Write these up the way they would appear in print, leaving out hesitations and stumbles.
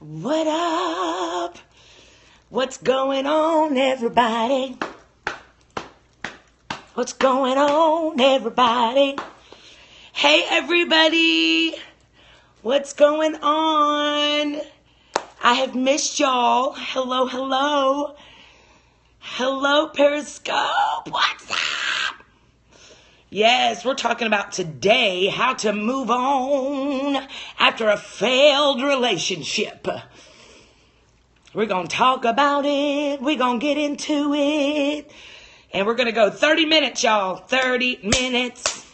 What up? What's going on, everybody? What's going on, everybody? Hey, everybody. What's going on? I have missed y'all. Hello, hello. Hello, Periscope. What's up? Yes, we're talking about today how to move on after a failed relationship. We're going to talk about it. We're going to get into it. And we're going to go 30 minutes, y'all. 30 minutes.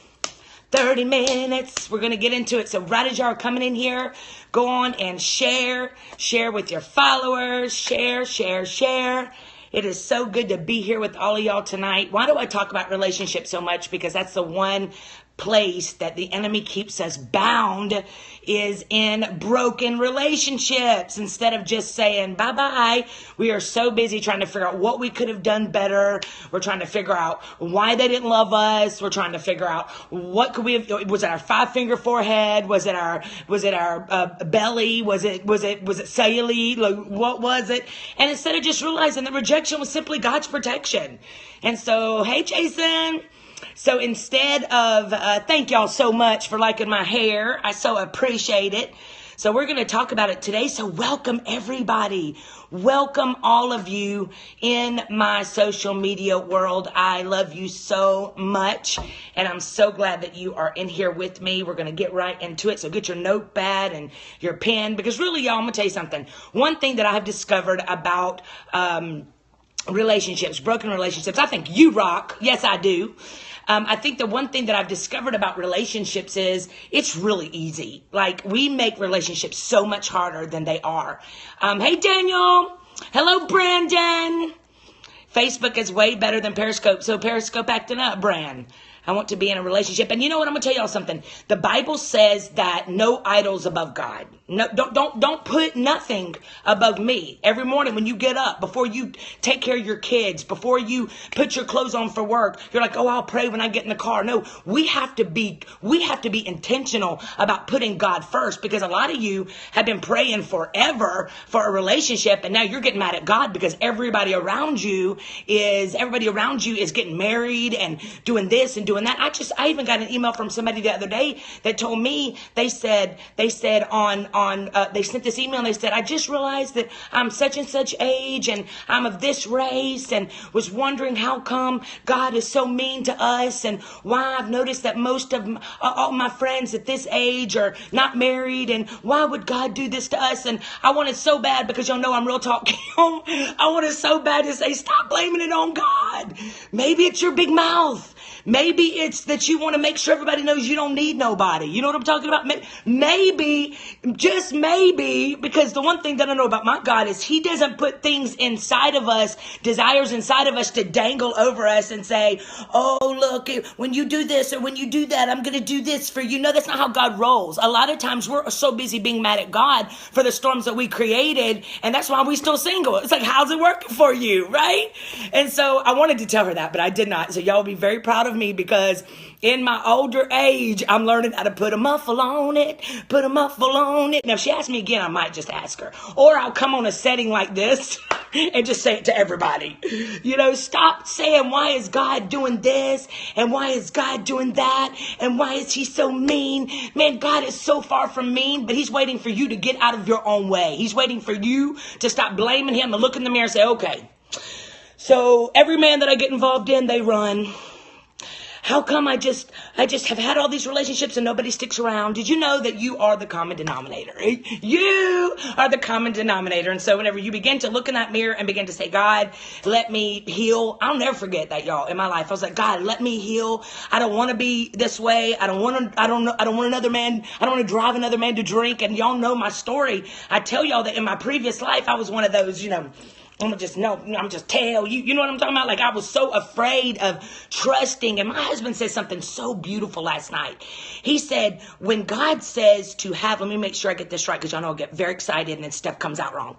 30 minutes. We're going to get into it. So right as y'all are coming in here, go on and share. Share with your followers. Share. It is so good to be here with all of y'all tonight. Why do I talk about relationships so much? Because that's the one place that the enemy keeps us bound, is in broken relationships. Instead of just saying bye-bye, we are so busy trying to figure out what we could have done better. We're trying to figure out why they didn't love us. We're trying to figure out what could we have, was it our 5-finger forehead? Was it our belly? Was it cellulite? Like, what was it? And instead of just realizing that rejection was simply God's protection. And so, hey, Jason. So instead of, thank y'all so much for liking my hair. I so appreciate it. So we're going to talk about it today. So welcome everybody. Welcome all of you in my social media world. I love you so much. And I'm so glad that you are in here with me. We're going to get right into it. So get your notepad and your pen, because really, y'all, I'm going to tell you something. One thing that I have discovered about, relationships, broken relationships. I think you rock. Yes, I do. I think the one thing that I've discovered about relationships is it's really easy. Like, we make relationships so much harder than they are. Hey, Daniel. Hello, Brandon. Facebook is way better than Periscope. So Periscope acting up, Brand. I want to be in a relationship. And you know what? I'm going to tell y'all something. The Bible says that no idols above God. No, don't put nothing above me. Every morning when you get up, before you take care of your kids, before you put your clothes on for work, you're like, oh, I'll pray when I get in the car. No, we have to be intentional about putting God first, because a lot of you have been praying forever for a relationship, and now you're getting mad at God because everybody around you is getting married and doing this and doing that. I even got an email from somebody the other day that told me, they said they sent this email and they said, I just realized that I'm such and such age and I'm of this race, and was wondering how come God is so mean to us, and why I've noticed that most of all my friends at this age are not married, and why would God do this to us? And I wanted so bad, because y'all know I'm real talk. I wanted so bad to say, stop blaming it on God. Maybe it's your big mouth. Maybe it's that you want to make sure everybody knows you don't need nobody. You know what I'm talking about? Maybe, just maybe, because the one thing that I know about my God is He doesn't put things inside of us, desires inside of us, to dangle over us and say, oh, look, when you do this or when you do that, I'm going to do this for you. No, that's not how God rolls. A lot of times we're so busy being mad at God for the storms that we created, and that's why we still single. It's like, how's it working for you, right? And so I wanted to tell her that, but I did not. So y'all will be very proud of me, because in my older age, I'm learning how to put a muffle on it. Now, if she asks me again, I might just ask her. Or I'll come on a setting like this and just say it to everybody. You know, stop saying, why is God doing this? And why is God doing that? And why is He so mean? Man, God is so far from mean, but He's waiting for you to get out of your own way. He's waiting for you to stop blaming Him and look in the mirror and say, okay, so every man that I get involved in, they run. How come I just have had all these relationships and nobody sticks around? Did you know that you are the common denominator? You are the common denominator. And so whenever you begin to look in that mirror and begin to say, God, let me heal. I'll never forget that, y'all, in my life. I was like, God, let me heal. I don't want to be this way. I don't want another man. I don't want to drive another man to drink. And y'all know my story. I tell y'all that in my previous life, I was one of those, I'm gonna just know, I'm just tell you, you know what I'm talking about? Like I was so afraid of trusting. And my husband said something so beautiful last night. He said, when God says to have, let me make sure I get this right, because y'all know I get very excited and then stuff comes out wrong.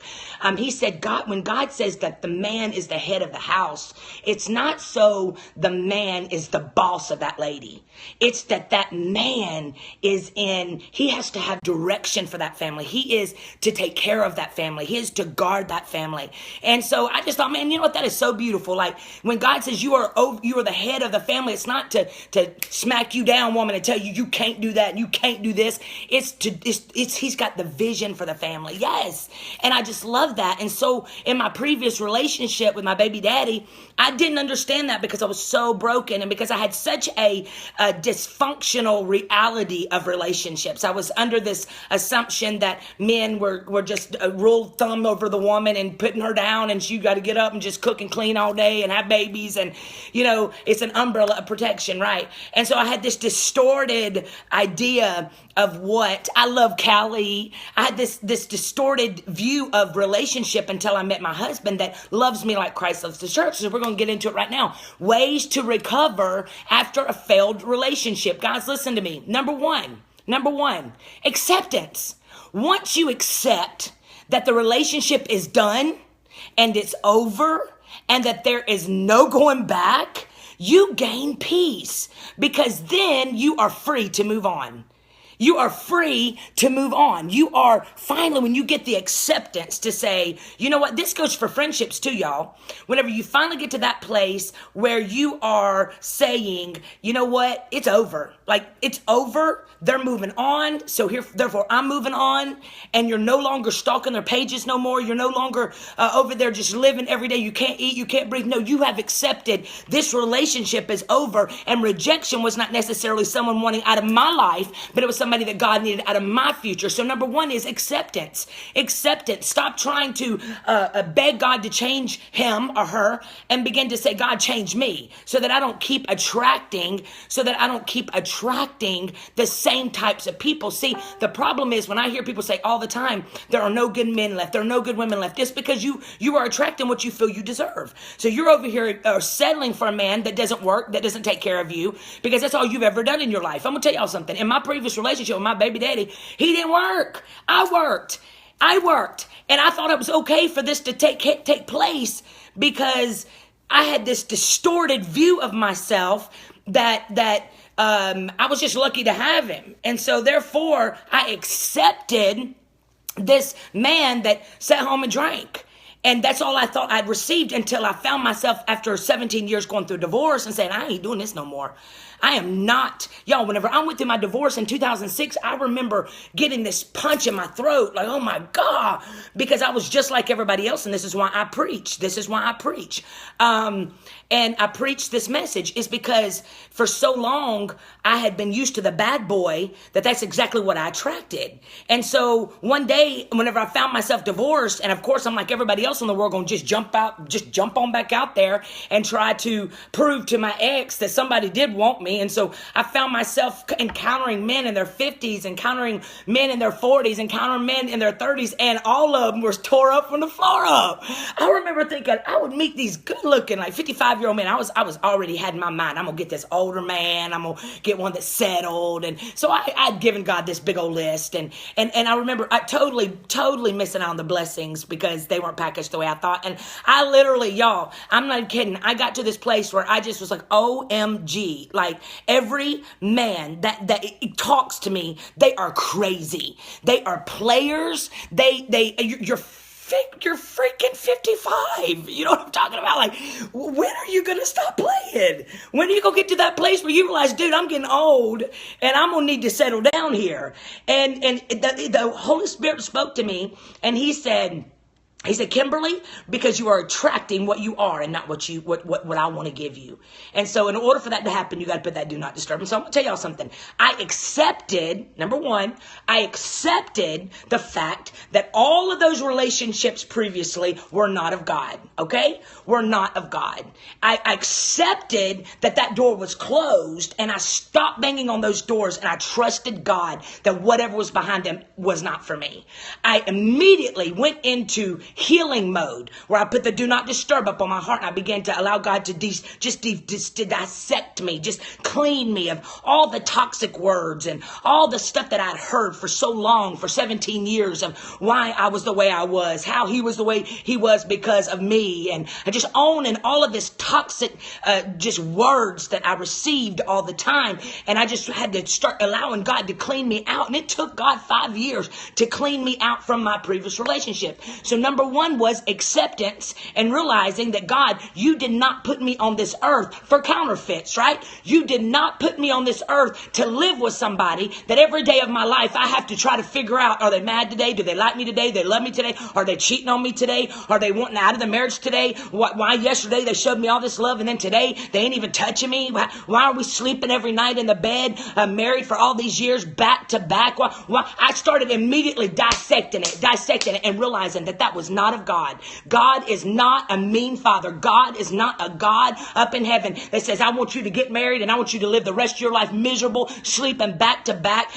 He said, when God says that the man is the head of the house, it's not so the man is the boss of that lady. It's that man he has to have direction for that family. He is to take care of that family. He is to guard that family. And so I just thought, man, you know what? That is so beautiful. Like when God says you are the head of the family, it's not to smack you down, woman, and tell you you can't do that and you can't do this. He's got the vision for the family. Yes. And I just love that. And so in my previous relationship with my baby daddy, I didn't understand that because I was so broken and because I had such a dysfunctional reality of relationships. I was under this assumption that men were just a rule of thumb over the woman and putting her down, and you got to get up and just cook and clean all day and have babies, and it's an umbrella of protection, right? And so I had this distorted idea of what I love Callie. I had this distorted view of relationship until I met my husband that loves me like Christ loves the church. So we're going to get into it right now. Ways to recover after a failed relationship. Guys, listen to me. Number one, acceptance. Once you accept that the relationship is done and it's over and that there is no going back, you gain peace because then you are free to move on. You are free to move on. You are finally, when you get the acceptance to say, you know what, this goes for friendships too, y'all. Whenever you finally get to that place where you are saying, you know what, it's over. Like it's over. They're moving on. So therefore I'm moving on, and you're no longer stalking their pages no more. You're no longer over there just living every day. You can't eat, you can't breathe. No, you have accepted this relationship is over, and rejection was not necessarily someone wanting out of my life, but it was somebody that God needed out of my future. So number one is acceptance. Acceptance. Stop trying to beg God to change him or her and begin to say, God, change me, so that I don't keep attracting the same types of people. See, the problem is when I hear people say all the time, there are no good men left, there are no good women left. It's because you are attracting what you feel you deserve. So you're over here settling for a man that doesn't work, that doesn't take care of you, because that's all you've ever done in your life. I'm gonna tell y'all something. In my previous relationship with my baby daddy, he didn't work. I worked. And I thought it was okay for this to take place because I had this distorted view of myself that I was just lucky to have him. And so therefore I accepted this man that sat home and drank. And that's all I thought I'd received until I found myself after 17 years going through divorce and saying, I ain't doing this no more. I am not. Y'all, whenever I went through my divorce in 2006, I remember getting this punch in my throat, like, oh my God, because I was just like everybody else. And this is why I preach. And I preach this message is because for so long I had been used to the bad boy that's exactly what I attracted. And so one day, whenever I found myself divorced, and of course I'm like everybody else in the world, gonna just jump on back out there and try to prove to my ex that somebody did want me. And so I found myself encountering men in their 50s, encountering men in their 40s, encountering men in their 30s, and all of them were tore up from the floor up. I remember thinking I would meet these good looking, like 55-year-old men. I was already had in my mind, I'm gonna get this older man, I'm gonna get one that's settled. And so I'd given God this big old list, and I remember I totally missing out on the blessings because they weren't packaged the way I thought. And I literally, y'all, I'm not kidding, I got to this place where I just was like, OMG, like every man that talks to me, they are crazy. They are players. You're freaking 55. You know what I'm talking about? Like, when are you going to stop playing? When are you going to get to that place where you realize, dude, I'm getting old and I'm going to need to settle down here? And the Holy Spirit spoke to me and he said, Kimberly, because you are attracting what you are and not what I want to give you. And so in order for that to happen, you got to put that do not disturb. And so I'm going to tell y'all something. Number one, I accepted the fact that all of those relationships previously were not of God. Okay? Were not of God. I accepted that door was closed, and I stopped banging on those doors, and I trusted God that whatever was behind them was not for me. I immediately went into healing mode where I put the do not disturb up on my heart, and I began to allow God to to dissect me, just clean me of all the toxic words and all the stuff that I'd heard for so long, for 17 years, of why I was the way I was, how he was the way he was because of me. And I just owning all of this toxic, just words that I received all the time. And I just had to start allowing God to clean me out. And it took God 5 years to clean me out from my previous relationship. So number one was acceptance and realizing that God, you did not put me on this earth for counterfeits, right? You did not put me on this earth to live with somebody that every day of my life I have to try to figure out, are they mad today? Do they like me today? Do they love me today? Are they cheating on me today? Are they wanting out of the marriage today? Why yesterday they showed me all this love and then today they ain't even touching me? Why are we sleeping every night in the bed, married for all these years, back to back? Why? I started immediately dissecting it and realizing that that was not of God. God is not a mean father. God is not a God up in heaven that says, I want you to get married and I want you to live the rest of your life miserable, sleeping back to back,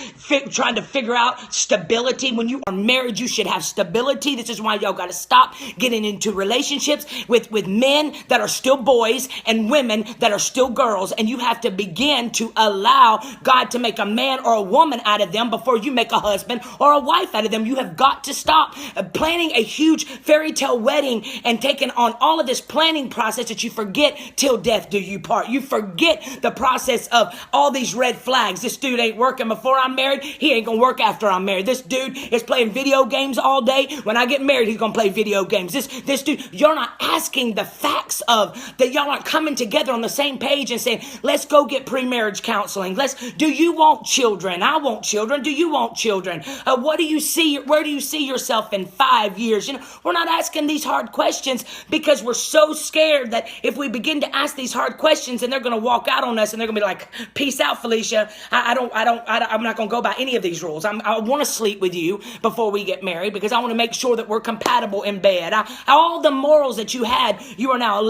trying to figure out stability. When you are married, you should have stability. This is why y'all got to stop getting into relationships with men that are still boys and women that are still girls. And you have to begin to allow God to make a man or a woman out of them before you make a husband or a wife out of them. You have got to stop planning a huge fairy tale wedding and taking on all of this planning process that you forget till death do you part. You forget the process of all these red flags. This dude ain't working before I'm married. He ain't gonna work after I'm married. This dude is playing video games all day. When I get married, he's gonna play video games. This dude, you're not asking the facts of that. Y'all aren't coming together on the same page and saying, let's go get pre-marriage counseling. Do you want children? I want children. Do you want children? What do you see? Where do you see yourself in 5 years? We're not asking these hard questions because we're so scared that if we begin to ask these hard questions and they're going to walk out on us and they're going to be like, peace out, Felicia. I'm not going to go by any of these rules. I want to sleep with you before we get married because I want to make sure that we're compatible in bed. All the morals that you had, you are now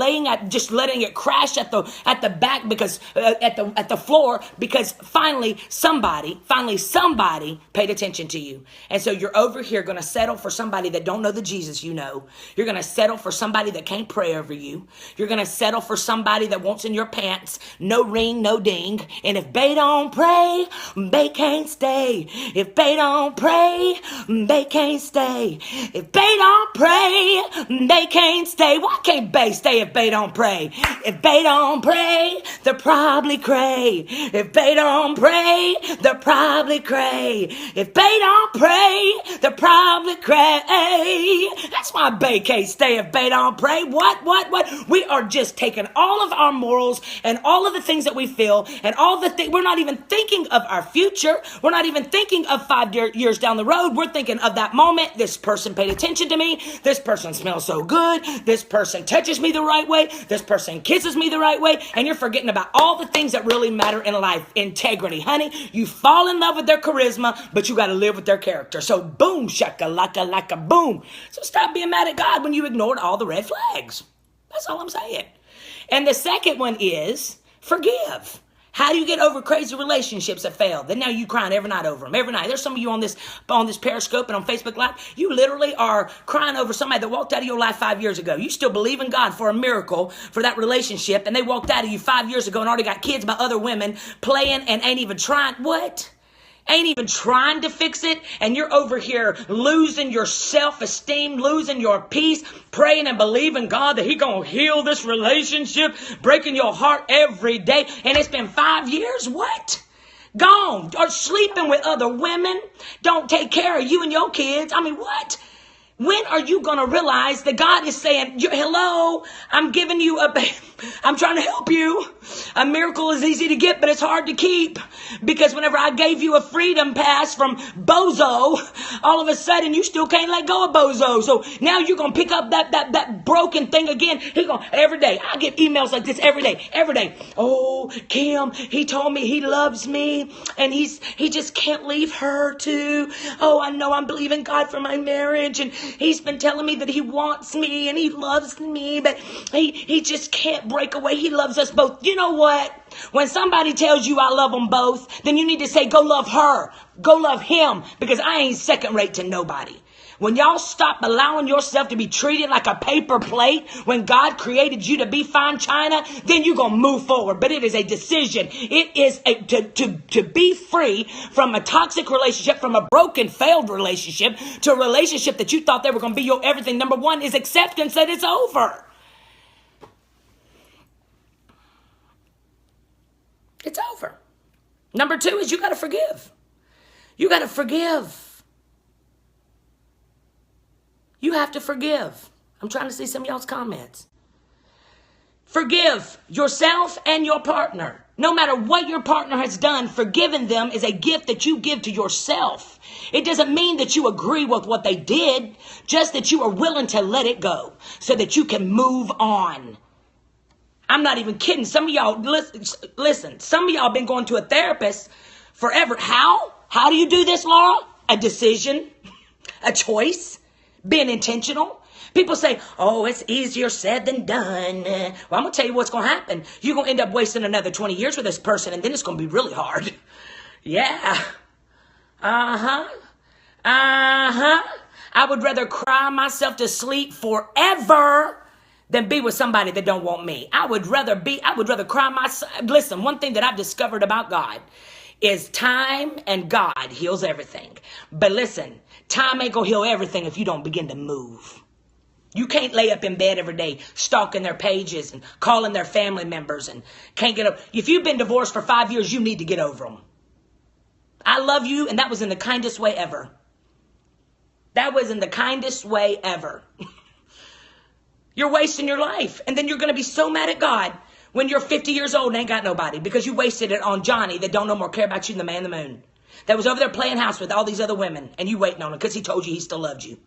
just letting it crash at the back because at the floor because finally somebody paid attention to you. And so you're over here going to settle for somebody that don't know the Jesus you know. You're going to settle for somebody that can't pray over you. You're going to settle for somebody that wants in your pants, no ring, no ding. And if they don't pray, they can't stay. If they don't pray, they can't stay. If they don't pray, they can't stay. Why can't they stay if they don't pray? If they don't pray, they're probably cray. If they don't pray, they're probably cray. If they don't pray, they're probably cray. That's why they can't stay if they don't pray. What? We are just taking all of our morals and all of the things that we feel and all the things. We're not even thinking of our future. We're not even thinking of 5 years down the road. We're thinking of that moment. This person paid attention to me. This person smells so good. This person touches me the right way. This person kisses me the right way. And you're forgetting about all the things that really matter in life. Integrity. Honey, you fall in love with their charisma, but you got to live with their character. So boom, shakalaka, laka, boom. So stop being mad at God when you ignored all the red flags. That's all I'm saying. And the second one is forgive. How do you get over crazy relationships that failed? Then now you crying every night over them. Every night. There's some of you on this Periscope and on Facebook Live. You literally are crying over somebody that walked out of your life 5 years ago. You still believe in God for a miracle for that relationship. And they walked out of you 5 years ago and already got kids by other women playing and ain't even trying. What? Ain't even trying to fix it, and you're over here losing your self-esteem, losing your peace, praying and believing God that He gonna heal this relationship, breaking your heart every day, and it's been 5 years? What? Gone, or sleeping with other women, don't take care of you and your kids. I mean, what? When are you going to realize that God is saying, hello, I'm giving you I'm trying to help you. A miracle is easy to get, but it's hard to keep. Because whenever I gave you a freedom pass from Bozo, all of a sudden you still can't let go of Bozo. So now you're going to pick up that broken thing again. Every day. I get emails like this every day. Oh, Kim, he told me he loves me and he just can't leave her too. Oh, I know I'm believing God for my marriage and he's been telling me that he wants me and he loves me, but he just can't break away. He loves us both. You know what? When somebody tells you I love them both, then you need to say, go love her. Go love him, because I ain't second rate to nobody. When y'all stop allowing yourself to be treated like a paper plate when God created you to be fine china, then you're going to move forward. But it is a decision. It is to be free from a toxic relationship, from a broken, failed relationship, to a relationship that you thought they were going to be your everything. Number one is acceptance that it's over. It's over. Number two is you got to forgive. You got to forgive. You have to forgive. I'm trying to see some of y'all's comments. Forgive yourself and your partner. No matter what your partner has done, forgiving them is a gift that you give to yourself. It doesn't mean that you agree with what they did, just that you are willing to let it go so that you can move on. I'm not even kidding. Some of y'all, listen, some of y'all been going to a therapist forever. How? How do you do this, Laura? A decision, a choice, being intentional. People say, oh, it's easier said than done. Well, I'm going to tell you what's going to happen. You're going to end up wasting another 20 years with this person, and then it's going to be really hard. Yeah. I would rather cry myself to sleep forever than be with somebody that don't want me. I would rather cry myself. Listen, one thing that I've discovered about God is time and God heals everything. But listen, time ain't gonna heal everything if you don't begin to move. You can't lay up in bed every day stalking their pages and calling their family members and can't get up. If you've been divorced for 5 years, you need to get over them. I love you, and that was in the kindest way ever. That was in the kindest way ever. You're wasting your life. And then you're going to be so mad at God when you're 50 years old and ain't got nobody because you wasted it on Johnny that don't no more care about you than the man in the moon. That was over there playing house with all these other women and you waiting on him because he told you he still loved you.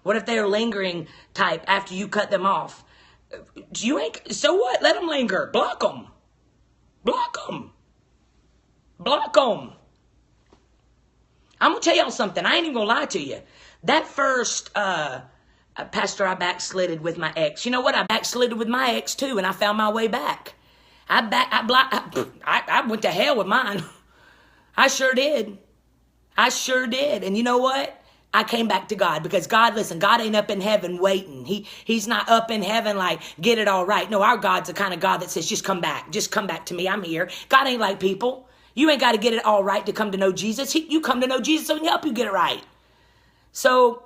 What if they're lingering type after you cut them off? So what? Let them linger. Block them. Block them. Block them. I'm going to tell y'all something. I ain't even going to lie to you. That first... Pastor, I backslided with my ex. You know what? I backslided with my ex too, and I found my way back. I went to hell with mine. I sure did. I sure did. And you know what? I came back to God because God, listen, God ain't up in heaven waiting. He's not up in heaven like, get it all right. No, our God's the kind of God that says, just come back. Just come back to me. I'm here. God ain't like people. You ain't got to get it all right to come to know Jesus. You come to know Jesus so he can help you get it right. So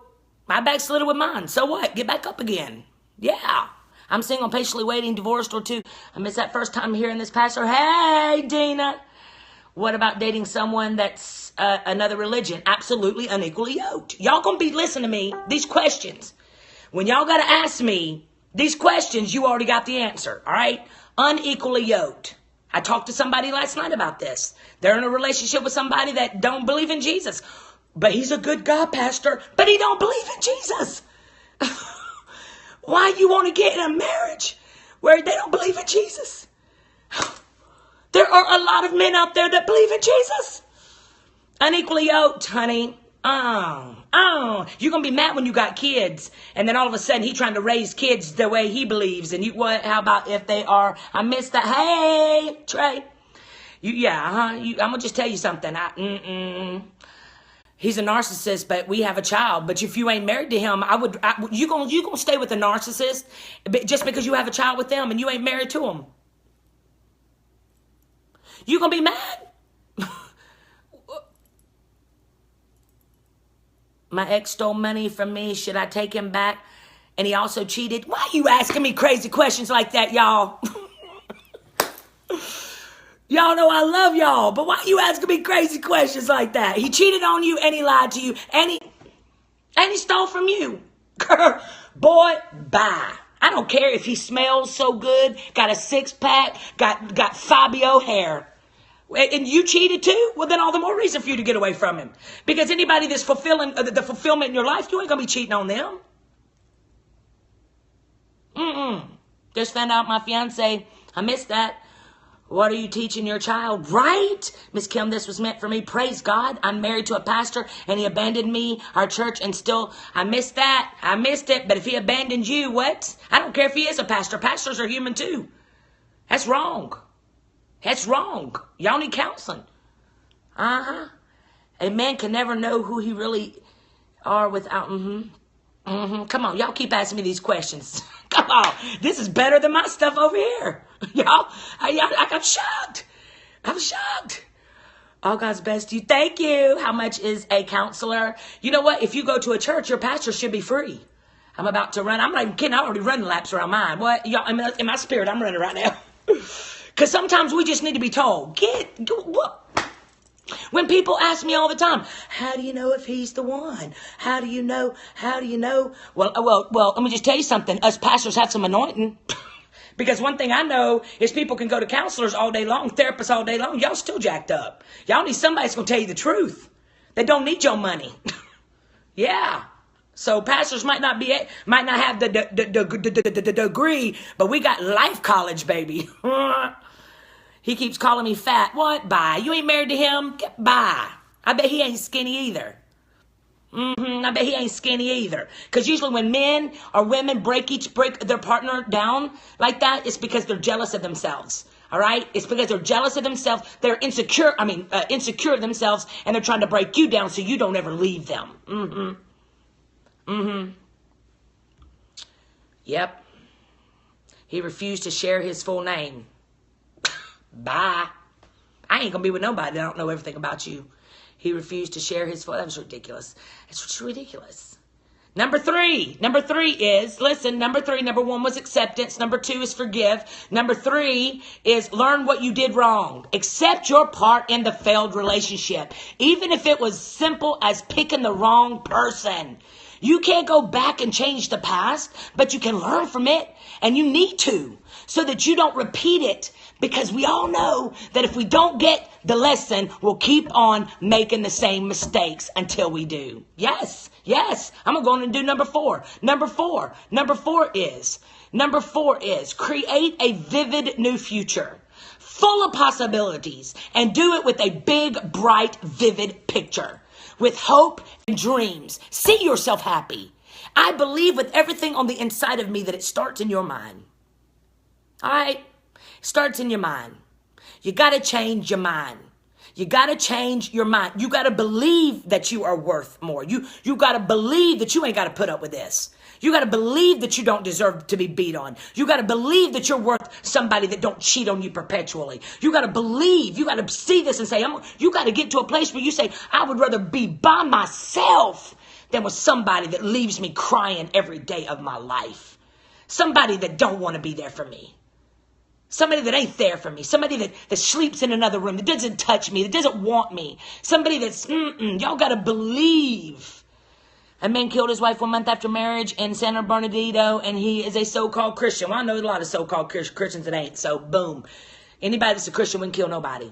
I backslid with mine. So what? Get back up again. Yeah. I'm single, patiently waiting, divorced or two. I missed that first time hearing this pastor. Hey, Dina. What about dating someone that's another religion? Absolutely unequally yoked. Y'all gonna be listening to me. These questions. When y'all gotta ask me these questions, you already got the answer. All right? Unequally yoked. I talked to somebody last night about this. They're in a relationship with somebody that don't believe in Jesus. But he's a good guy, Pastor. But he don't believe in Jesus. Why you want to get in a marriage where they don't believe in Jesus? There are a lot of men out there that believe in Jesus. Unequally yoked, honey. You're going to be mad when you got kids. And then all of a sudden he trying to raise kids the way he believes. And you what? How about if they are? I missed that. Hey, Trey. I'm going to just tell you something. He's a narcissist, but we have a child. But if you ain't married to him, you gonna stay with a narcissist just because you have a child with them and you ain't married to him. You gonna be mad? My ex stole money from me. Should I take him back? And he also cheated. Why are you asking me crazy questions like that, y'all? Y'all know I love y'all, but why are you asking me crazy questions like that? He cheated on you and he lied to you and he stole from you. Boy, bye. I don't care if he smells so good, got a six-pack, got Fabio hair. And you cheated too? Well, then all the more reason for you to get away from him. Because anybody that's fulfilling the fulfillment in your life, you ain't going to be cheating on them. Just found out my fiance, I missed that. What are you teaching your child? Right? Miss Kim, this was meant for me. Praise God. I'm married to a pastor and he abandoned me, our church, and still, I missed that. I missed it. But if he abandoned you, what? I don't care if he is a pastor. Pastors are human too. That's wrong. That's wrong. Y'all need counseling. A man can never know who he really Or without, Come on, y'all keep asking me these questions. Come on, this is better than my stuff over here. Y'all, I'm shocked. I'm shocked. All God's best to you. Thank you. How much is a counselor? You know what? If you go to a church, your pastor should be free. I'm about to run. I'm not even kidding. I already run laps around mine. What? Y'all, in my spirit, I'm running right now. Because sometimes we just need to be told. What? When people ask me all the time, how do you know if he's the one? How do you know? How do you know? Well, let me just tell you something. Us pastors have some anointing. Because one thing I know is people can go to counselors all day long, therapists all day long. Y'all still jacked up. Y'all need somebody that's going to tell you the truth. They don't need your money. Yeah. So pastors might not have the degree, but we got life college, baby. He keeps calling me fat. What? Bye. You ain't married to him? Bye. I bet he ain't skinny either. I bet he ain't skinny either. Because usually when men or women break their partner down like that, it's because they're jealous of themselves. All right? It's because they're jealous of themselves. They're insecure of themselves, and they're trying to break you down so you don't ever leave them. Yep. He refused to share his full name. Bye. I ain't going to be with nobody that don't know everything about you. He refused to share his full. That was ridiculous. It's ridiculous. Number three is, listen, number one was acceptance. Number 2 is forgive. Number 3 is learn what you did wrong. Accept your part in the failed relationship. Even if it was simple as picking the wrong person. You can't go back and change the past, but you can learn from it, and you need to, so that you don't repeat it. Because we all know that if we don't get the lesson, we'll keep on making the same mistakes until we do. Yes. I'm going to go on and do number 4. Number four is create a vivid new future, full of possibilities, and do it with a big, bright, vivid picture, with hope and dreams. See yourself happy. I believe with everything on the inside of me that it starts in your mind. All right? Starts in your mind. You got to change your mind. You got to change your mind. You got to believe that you are worth more. You got to believe that you ain't got to put up with this. You got to believe that you don't deserve to be beat on. You got to believe that you're worth somebody that don't cheat on you perpetually. You got to believe. You got to see this and say, you got to get to a place where you say, I would rather be by myself than with somebody that leaves me crying every day of my life. Somebody that don't want to be there for me. Somebody that ain't there for me. Somebody that sleeps in another room, that doesn't touch me, that doesn't want me. Somebody that's, y'all got to believe. A man killed his wife 1 month after marriage in San Bernardino, and he is a so-called Christian. Well, I know a lot of so-called Christians that ain't, so boom. Anybody that's a Christian wouldn't kill nobody.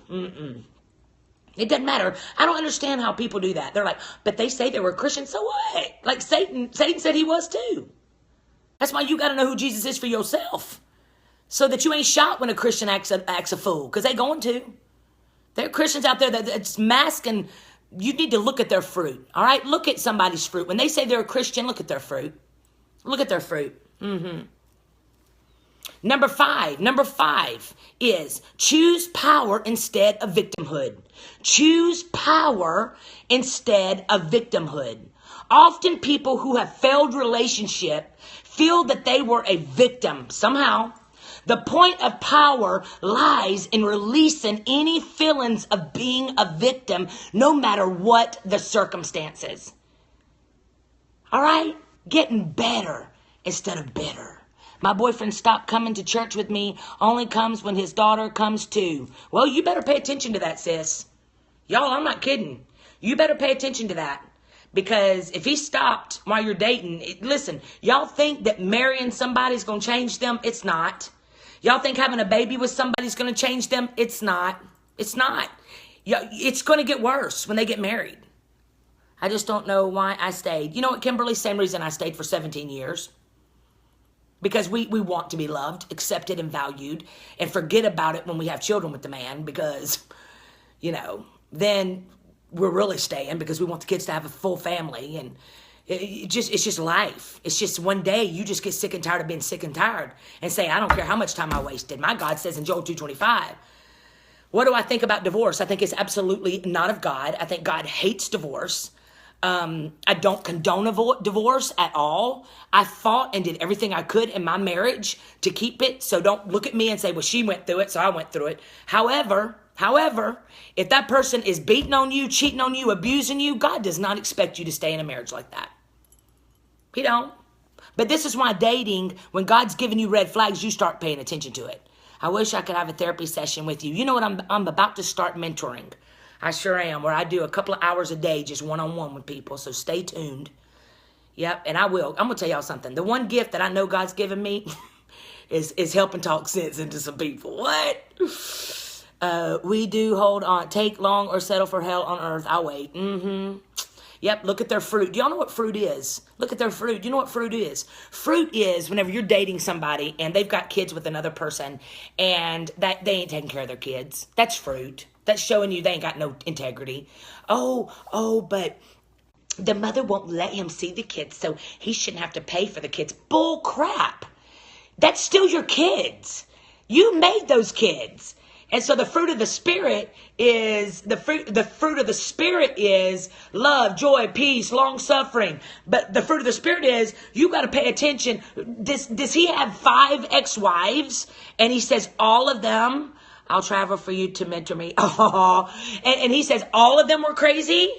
It doesn't matter. I don't understand how people do that. They're like, but they say they were Christian, so what? Like Satan said he was too. That's why you got to know who Jesus is for yourself. So that you ain't shot when a Christian acts a fool. Because they going to. There are Christians out there that's masking. You need to look at their fruit. All right? Look at somebody's fruit. When they say they're a Christian, look at their fruit. Look at their fruit. Number five is choose power instead of victimhood. Choose power instead of victimhood. Often people who have failed relationship feel that they were a victim somehow. The point of power lies in releasing any feelings of being a victim, no matter what the circumstances. All right? Getting better instead of bitter. My boyfriend stopped coming to church with me, only comes when his daughter comes too. Well, you better pay attention to that, sis. Y'all, I'm not kidding. You better pay attention to that. Because if he stopped while you're dating, listen, y'all think that marrying somebody's going to change them? It's not. Y'all think having a baby with somebody's going to change them? It's not. It's not. It's going to get worse when they get married. I just don't know why I stayed. You know what, Kimberly? Same reason I stayed for 17 years. Because we want to be loved, accepted, and valued, and forget about it when we have children with the man because, then we're really staying because we want the kids to have a full family, and it's just life. It's just one day you just get sick and tired of being sick and tired and say, I don't care how much time I wasted. My God says in Joel 2:25. What do I think about divorce? I think it's absolutely not of God. I think God hates divorce. I don't condone divorce at all. I fought and did everything I could in my marriage to keep it. So don't look at me and say, well, she went through it, so I went through it. However, if that person is beating on you, cheating on you, abusing you, God does not expect you to stay in a marriage like that. He don't. But this is why dating, when God's giving you red flags, you start paying attention to it. I wish I could have a therapy session with you. You know what? I'm about to start mentoring. I sure am, where I do a couple of hours a day, just one-on-one with people. So stay tuned. Yep, and I will. I'm going to tell y'all something. The one gift that I know God's given me is helping talk sense into some people. What? We do hold on. Take long or settle for hell on earth. I'll wait. Yep, look at their fruit. Do y'all know what fruit is? Look at their fruit. Do you know what fruit is? Fruit is whenever you're dating somebody and they've got kids with another person and that they ain't taking care of their kids. That's fruit. That's showing you they ain't got no integrity. Oh, but the mother won't let him see the kids, so he shouldn't have to pay for the kids. Bull crap. That's still your kids. You made those kids. And so the fruit of the Spirit is, the fruit of the Spirit is love, joy, peace, long suffering. But the fruit of the Spirit is, you got to pay attention. Does he have 5 ex-wives? And he says, all of them, I'll travel for you to mentor me. Oh, and he says, all of them were crazy.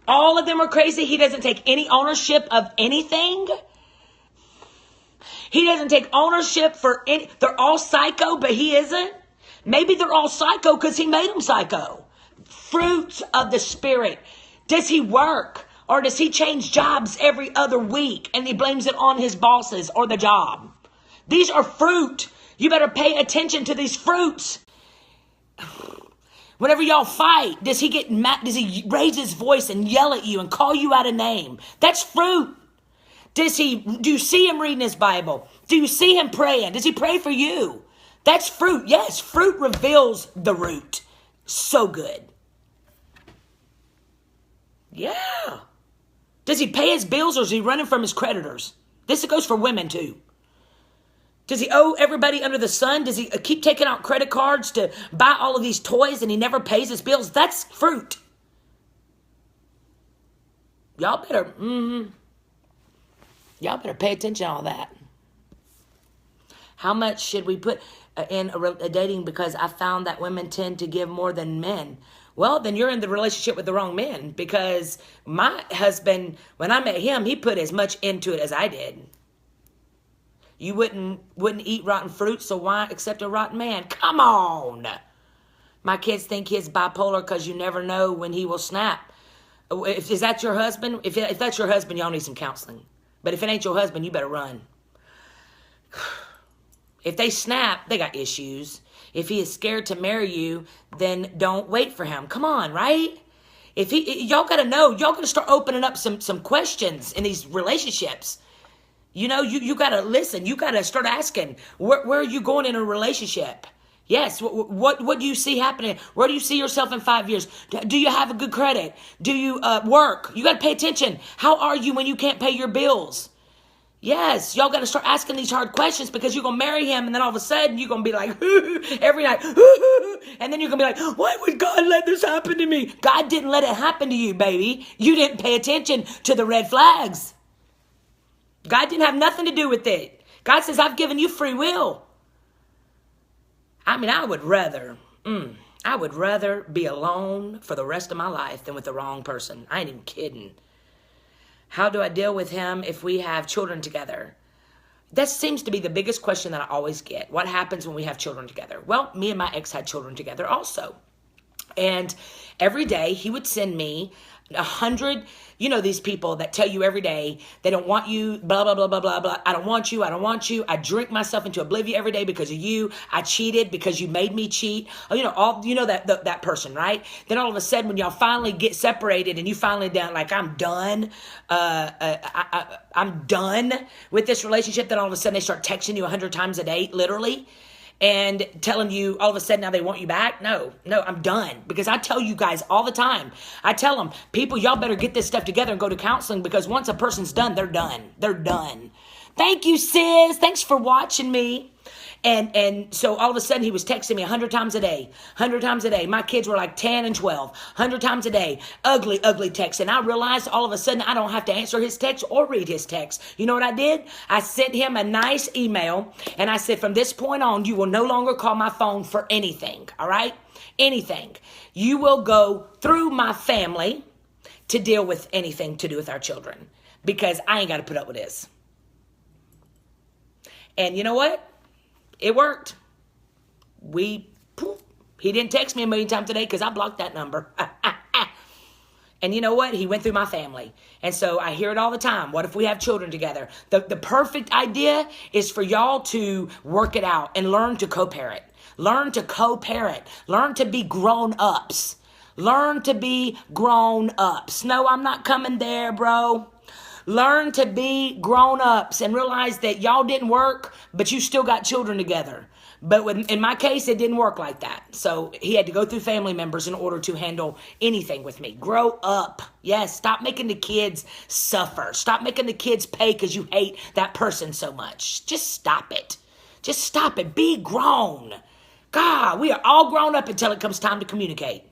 All of them were crazy. He doesn't take any ownership of anything. He doesn't take ownership for any, they're all psycho, but he isn't. Maybe they're all psycho because he made them psycho. Fruits of the Spirit. Does he work? Or does he change jobs every other week and he blames it on his bosses or the job? These are fruit. You better pay attention to these fruits. Whenever y'all fight, does he get mad? Does he raise his voice and yell at you and call you out a name? That's fruit. Do you see him reading his Bible? Do you see him praying? Does he pray for you? That's fruit. Yes, fruit reveals the root. So good. Yeah. Does he pay his bills or is he running from his creditors? This goes for women too. Does he owe everybody under the sun? Does he keep taking out credit cards to buy all of these toys and he never pays his bills? That's fruit. Y'all better pay attention to all that. How much should we put in a dating? Because I found that women tend to give more than men. Well, then you're in the relationship with the wrong men. Because my husband, when I met him, he put as much into it as I did. You wouldn't eat rotten fruit, so why accept a rotten man? Come on. My kids think he's bipolar because you never know when he will snap. Is that your husband? If that's your husband, y'all need some counseling. But if it ain't your husband, you better run. If they snap, they got issues. If he is scared to marry you, then don't wait for him. Come on, right? Y'all got to know. Y'all got to start opening up some questions in these relationships. You know, you got to listen. You got to start asking, where are you going in a relationship? Yes, what do you see happening? Where do you see yourself in 5 years? Do you have a good credit? Do you work? You got to pay attention. How are you when you can't pay your bills? Yes, y'all got to start asking these hard questions because you're going to marry him and then all of a sudden you're going to be like, every night, and then you're going to be like, why would God let this happen to me? God didn't let it happen to you, baby. You didn't pay attention to the red flags. God didn't have nothing to do with it. God says, I've given you free will. I mean, I would rather be alone for the rest of my life than with the wrong person. I ain't even kidding. How do I deal with him if we have children together? That seems to be the biggest question that I always get. What happens when we have children together? Well, me and my ex had children together also. And every day he would send me 100, you know, these people that tell you every day they don't want you, blah, blah, blah, blah, blah, blah. I don't want you. I don't want you. I drink myself into oblivion every day because of you. I cheated because you made me cheat. Oh, you know, that person, right? Then all of a sudden when y'all finally get separated and you finally down, like, I'm done. I'm done with this relationship. Then all of a sudden they start texting you 100 times a day, literally. And telling you all of a sudden now they want you back. No, I'm done. Because I tell you guys all the time. I tell them, people, y'all better get this stuff together and go to counseling because once a person's done, they're done. They're done. Thank you, sis. Thanks for watching me. And so all of a sudden he was texting me 100 times a day, 100 times a day. My kids were like 10 and 12, 100 times a day. Ugly, ugly text. And I realized all of a sudden I don't have to answer his text or read his text. You know what I did? I sent him a nice email and I said, from this point on, you will no longer call my phone for anything. All right? Anything. You will go through my family to deal with anything to do with our children, because I ain't got to put up with this. And you know what? It worked. He didn't text me a million times today because I blocked that number. And you know what? He went through my family. And so I hear it all the time. What if we have children together? The perfect idea is for y'all to work it out and learn to co-parent. Learn to co-parent. Learn to be grown-ups. Learn to be grown-ups. No, I'm not coming there, bro. Learn to be grown-ups and realize that y'all didn't work, but you still got children together. But in my case, it didn't work like that. So he had to go through family members in order to handle anything with me. Grow up. Yes, stop making the kids suffer. Stop making the kids pay because you hate that person so much. Just stop it. Just stop it. Be grown. God, we are all grown up until it comes time to communicate.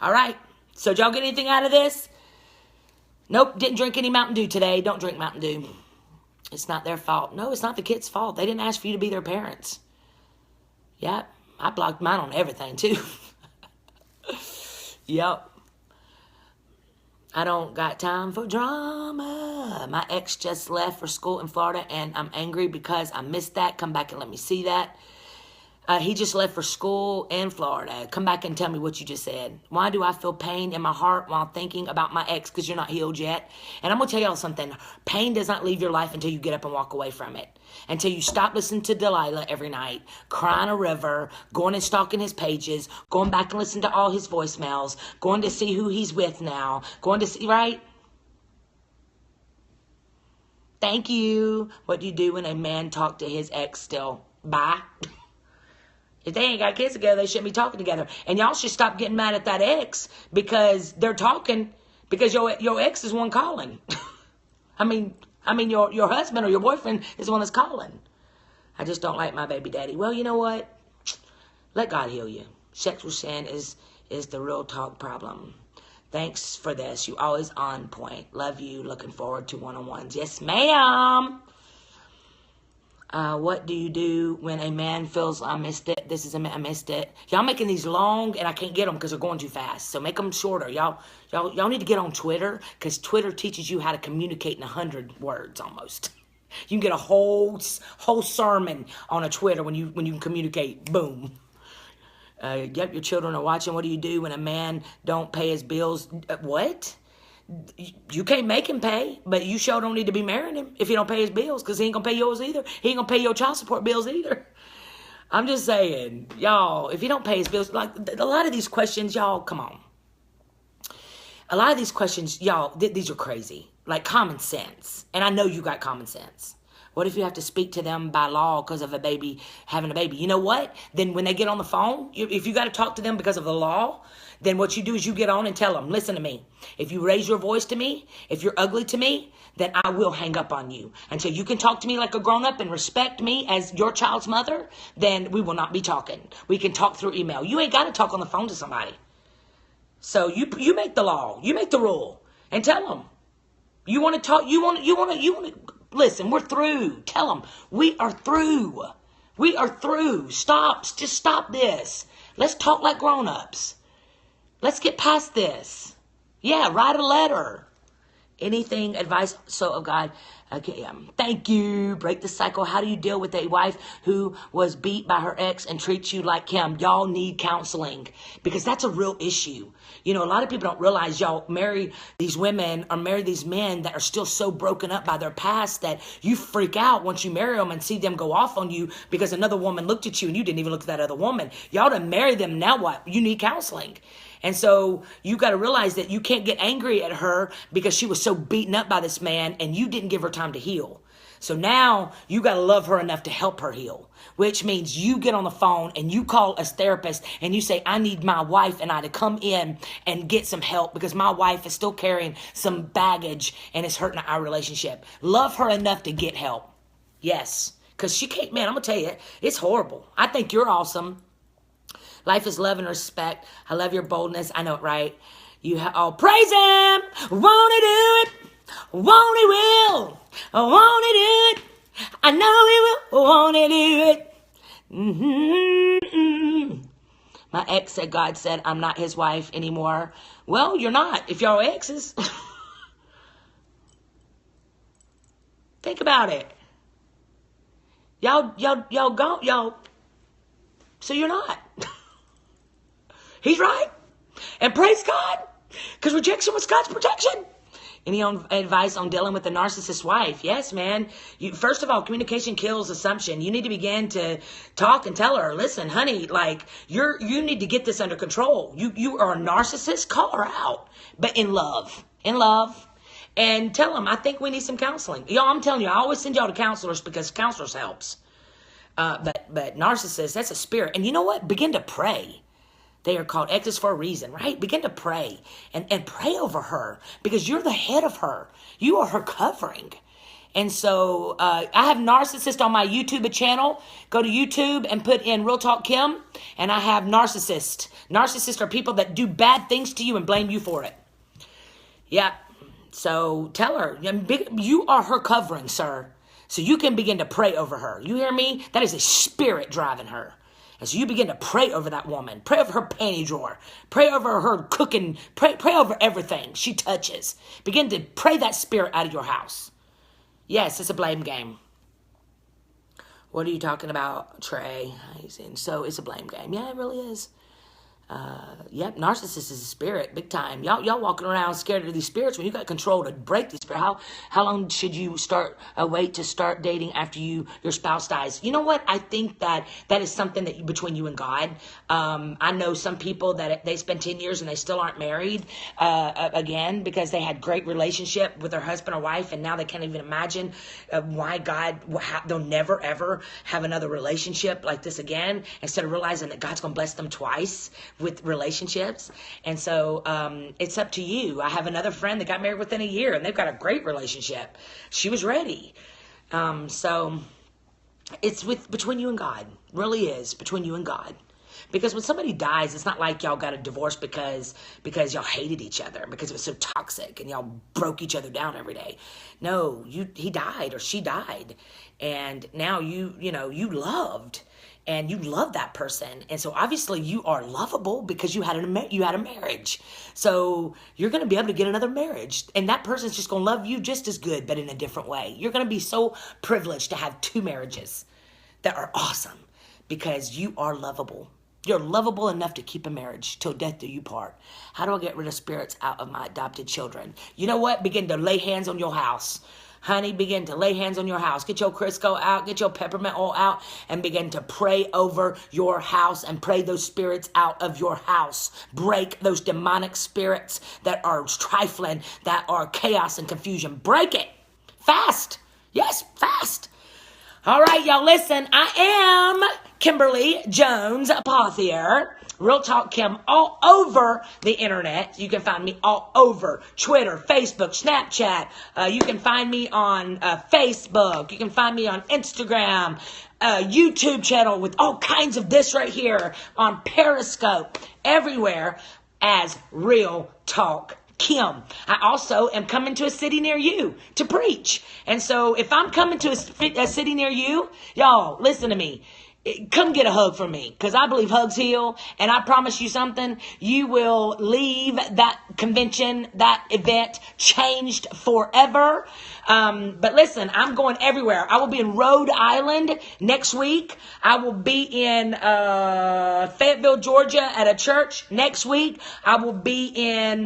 All right. So did y'all get anything out of this? Nope, didn't drink any Mountain Dew today. Don't drink Mountain Dew. It's not their fault. No, it's not the kids' fault. They didn't ask for you to be their parents. Yep, I blocked mine on everything too. Yep. I don't got time for drama. My ex just left for school in Florida and I'm angry because I missed that. Come back and let me see that. He just left for school in Florida. Come back and tell me what you just said. Why do I feel pain in my heart while thinking about my ex? Because you're not healed yet. And I'm going to tell y'all something. Pain does not leave your life until you get up and walk away from it. Until you stop listening to Delilah every night, crying a river, going and stalking his pages, going back and listening to all his voicemails, going to see who he's with now, going to see, right? Thank you. What do you do when a man talks to his ex still? Bye. If they ain't got kids together, they shouldn't be talking together. And y'all should stop getting mad at that ex because they're talking because your ex is one calling. I mean your husband or your boyfriend is the one that's calling. I just don't like my baby daddy. Well, you know what? Let God heal you. Sexual sin is the real talk problem. Thanks for this. You always on point. Love you. Looking forward to one-on-ones. Yes, ma'am. What do you do when a man feels I missed it? I missed it. Y'all making these long and I can't get them because they're going too fast. So make them shorter. Y'all need to get on Twitter because Twitter teaches you how to communicate in 100 words almost. You can get a whole sermon on a Twitter when you can communicate. Boom. Yep, your children are watching. What do you do when a man don't pay his bills? What? You can't make him pay, but you sure don't need to be marrying him if he don't pay his bills because he ain't going to pay yours either. He ain't going to pay your child support bills either. I'm just saying, y'all, if he don't pay his bills, like a lot of these questions, y'all, come on. A lot of these questions, y'all, these are crazy. Like common sense. And I know you got common sense. What if you have to speak to them by law because of having a baby? You know what? Then when they get on the phone, if you got to talk to them because of the law, then what you do is you get on and tell them, listen to me. If you raise your voice to me, if you're ugly to me, then I will hang up on you. Until you can talk to me like a grown-up and respect me as your child's mother, then we will not be talking. We can talk through email. You ain't got to talk on the phone to somebody. So you make the law. You make the rule. And tell them. You want to talk, you want to, listen, we're through. Tell them, we are through. We are through. Stop. Just stop this. Let's talk like grown-ups. Let's get past this. Yeah, write a letter. Anything, advice, so of God. Okay, thank you. Break the cycle. How do you deal with a wife who was beat by her ex and treats you like him? Y'all need counseling because that's a real issue. You know, a lot of people don't realize y'all marry these women or marry these men that are still so broken up by their past that you freak out once you marry them and see them go off on you because another woman looked at you and you didn't even look at that other woman. Y'all to marry them, now what? You need counseling. And so you got to realize that you can't get angry at her because she was so beaten up by this man and you didn't give her time to heal. So now you got to love her enough to help her heal, which means you get on the phone and you call a therapist and you say, I need my wife and I to come in and get some help because my wife is still carrying some baggage and it's hurting our relationship. Love her enough to get help. Yes. Because she can't, man, I'm going to tell you, it's horrible. I think you're awesome. Life is love and respect. I love your boldness. I know it, right? Praise him. Won't he do it? Won't he will? Won't he do it? I know he will. Won't he do it? Mm-hmm. My ex said God said I'm not his wife anymore. Well, you're not if y'all are exes. Think about it. Y'all go, y'all. So you're not. He's right. And praise God. Because rejection was God's protection. Any advice on dealing with a narcissist wife? Yes, man. First of all, communication kills assumption. You need to begin to talk and tell her, listen, honey, like you need to get this under control. You are a narcissist. Call her out, but in love, and tell them, I think we need some counseling. Y'all, I'm telling you, I always send y'all to counselors because counselors helps. But narcissists, that's a spirit. And you know what? Begin to pray. They are called exes for a reason, right? Begin to pray and pray over her because you're the head of her. You are her covering. And so I have narcissist on my YouTube channel. Go to YouTube and put in Real Talk Kim. And I have narcissist. Narcissists are people that do bad things to you and blame you for it. Yeah. So tell her, you are her covering, sir. So you can begin to pray over her. You hear me? That is a spirit driving her. And so you begin to pray over that woman. Pray over her panty drawer. Pray over her cooking. Pray over everything she touches. Begin to pray that spirit out of your house. Yes, it's a blame game. What are you talking about, Trey? So it's a blame game. Yeah, it really is. Yep, narcissist is a spirit, big time. Y'all walking around scared of these spirits when you got control to break these spirits. How long should you wait to start dating after your spouse dies? You know what? I think that is something that between you and God. I know some people that they spend 10 years and they still aren't married again because they had great relationship with their husband or wife, and now they can't even imagine why they'll never ever have another relationship like this again. Instead of realizing that God's gonna bless them twice with relationships. And so it's up to you. I have another friend that got married within a year and they've got a great relationship. She was ready. So it's between you and God. Really is between you and God. Because when somebody dies, it's not like y'all got a divorce because y'all hated each other, because it was so toxic and y'all broke each other down every day. No, he died or she died. And now you loved. And you love that person. And so obviously you are lovable because you had a marriage. So you're going to be able to get another marriage. And that person's just going to love you just as good, but in a different way. You're going to be so privileged to have 2 marriages that are awesome because you are lovable. You're lovable enough to keep a marriage till death do you part. How do I get rid of spirits out of my adopted children? You know what? Begin to lay hands on your house. Honey, begin to lay hands on your house. Get your Crisco out. Get your peppermint oil out. And begin to pray over your house and pray those spirits out of your house. Break those demonic spirits that are trifling, that are chaos and confusion. Break it. Fast. Yes, fast. All right, y'all, listen. I am Kimberly Jones Pothier. Real Talk Kim all over the internet. You can find me all over Twitter, Facebook, Snapchat. You can find me on Facebook. You can find me on Instagram, YouTube channel with all kinds of this right here on Periscope, everywhere as Real Talk Kim. I also am coming to a city near you to preach. And so if I'm coming to a city near you, y'all, listen to me. Come get a hug from me, because I believe hugs heal, and I promise you something, you will leave that convention, that event, changed forever. But listen, I'm going everywhere. I will be in Rhode Island next week. I will be in Fayetteville, Georgia at a church next week. I will be in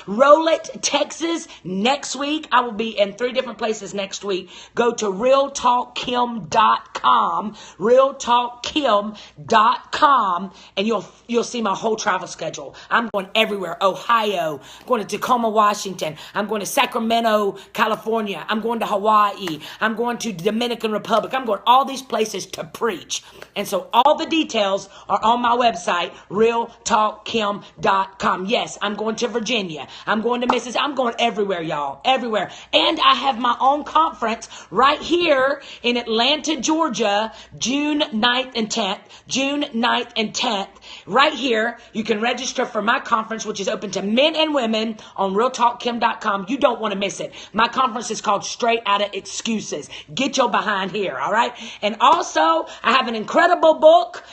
Rowlett, Texas next week. I will be in 3 different places next week. Go to realtalkkim.com realtalkkim.com, realtalkkim.com, and you'll see my whole travel schedule. I'm going everywhere. Ohio, I'm going to Tacoma, Washington. I'm going to Sacramento, California. I'm going to Hawaii. I'm going to Dominican Republic. I'm going all these places to preach. And so all the details are on my website, realtalkkim.com. Yes, I'm going to Virginia. I'm going to Mississippi. I'm going everywhere, y'all. Everywhere. And I have my own conference right here in Atlanta, Georgia, June 9th and 10th. June 9th and 10th. Right here, you can register for my conference, which is open to men and women on realtalkkim.com. You don't want to miss it. My conference is called Straight Outta Excuses. Get your behind here, all right? And also, I have an incredible book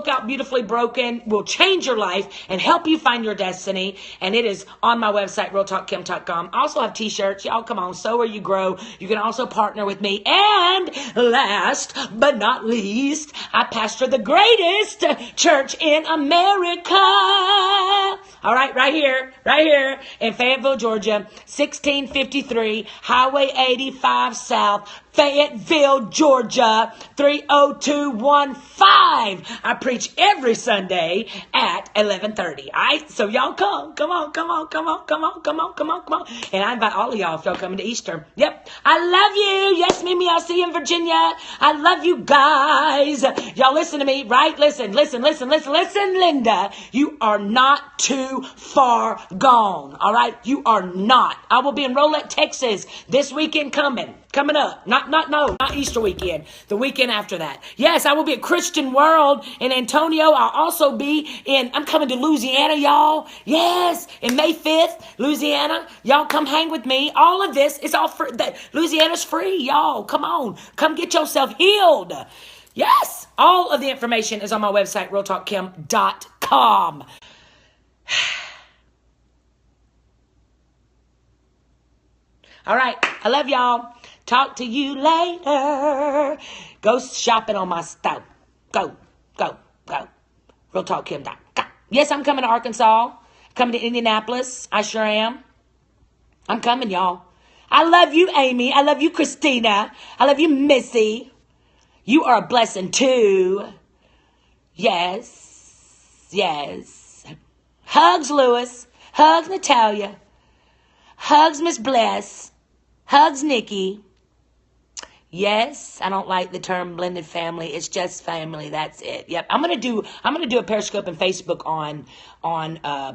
out, Beautifully Broken, will change your life and help you find your destiny. And it is on my website, realtalkkim.com. I also have t-shirts. Y'all, come on, sow where you grow. You can also partner with me. And last but not least, I pastor the greatest church in America. All right, right here in Fayetteville, Georgia, 1653 Highway 85 South, Fayetteville, Georgia, 30215. I preach every Sunday at 11:30. All right, so y'all come on. And I invite all of y'all if y'all coming to Easter. Yep, I love you. Yes, Mimi, I'll see you in Virginia. I love you guys. Y'all listen to me, right? Listen, Linda. You are not too far gone. All right, you are not. I will be in Rolette, Texas this weekend coming up. Not Easter weekend. The weekend after that. Yes, I will be at Christian World in Antonio. I'll also be I'm coming to Louisiana, y'all. Yes, in May 5th, Louisiana. Y'all come hang with me. All of this is all free. Louisiana's free, y'all. Come on. Come get yourself healed. Yes, all of the information is on my website, realtalkkim.com. All right, I love y'all. Talk to you later. Go shopping on my stuff. Go. realtalkkim.com. Yes, I'm coming to Arkansas. Coming to Indianapolis. I sure am. I'm coming, y'all. I love you, Amy. I love you, Christina. I love you, Missy. You are a blessing too. Yes. Hugs, Lewis. Hugs, Natalia. Hugs, Miss Bless. Hugs, Nikki. Yes, I don't like the term blended family. It's just family. That's it. Yep. I'm gonna do a Periscope and Facebook on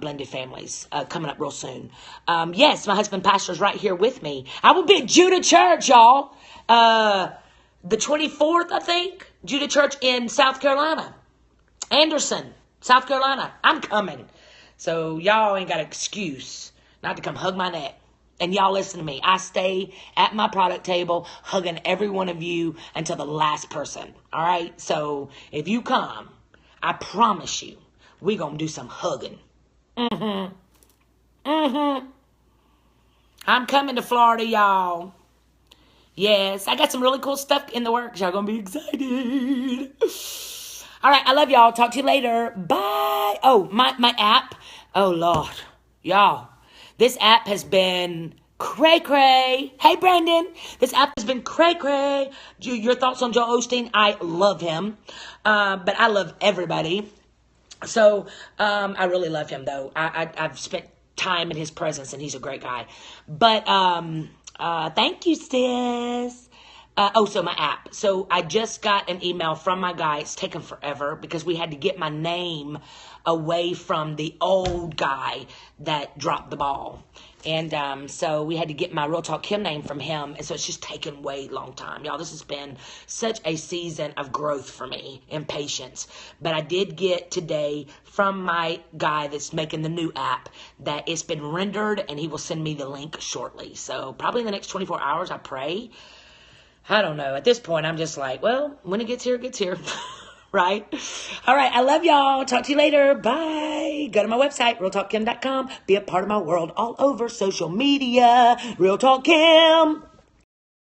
blended families coming up real soon. Yes, my husband pastor's right here with me. I will be at Judah Church, y'all. The 24th, I think. Judah Church in South Carolina. Anderson, South Carolina. I'm coming. So y'all ain't got an excuse not to come hug my neck. And y'all listen to me. I stay at my product table hugging every one of you until the last person. All right? So if you come, I promise you, we going to do some hugging. I'm coming to Florida, y'all. Yes, I got some really cool stuff in the works. Y'all going to be excited. All right, I love y'all. Talk to you later. Bye. Oh, my app. Oh, Lord. Y'all. This app has been cray-cray. Hey, Brandon. This app has been cray-cray. Your thoughts on Joel Osteen? I love him. But I love everybody. So, I really love him, though. I've spent time in his presence, and he's a great guy. But, thank you, sis. So my app. So I just got an email from my guy. It's taken forever because we had to get my name away from the old guy that dropped the ball. And so we had to get my Real Talk Kim name from him. And so it's just taken way long time. Y'all, this has been such a season of growth for me and patience. But I did get today from my guy that's making the new app that it's been rendered and he will send me the link shortly. So probably in the next 24 hours, I pray. I don't know. At this point, I'm just like, well, when it gets here, it gets here. Right? All right. I love y'all. Talk to you later. Bye. Go to my website, realtalkkim.com. Be a part of my world all over social media. Real Talk Kim.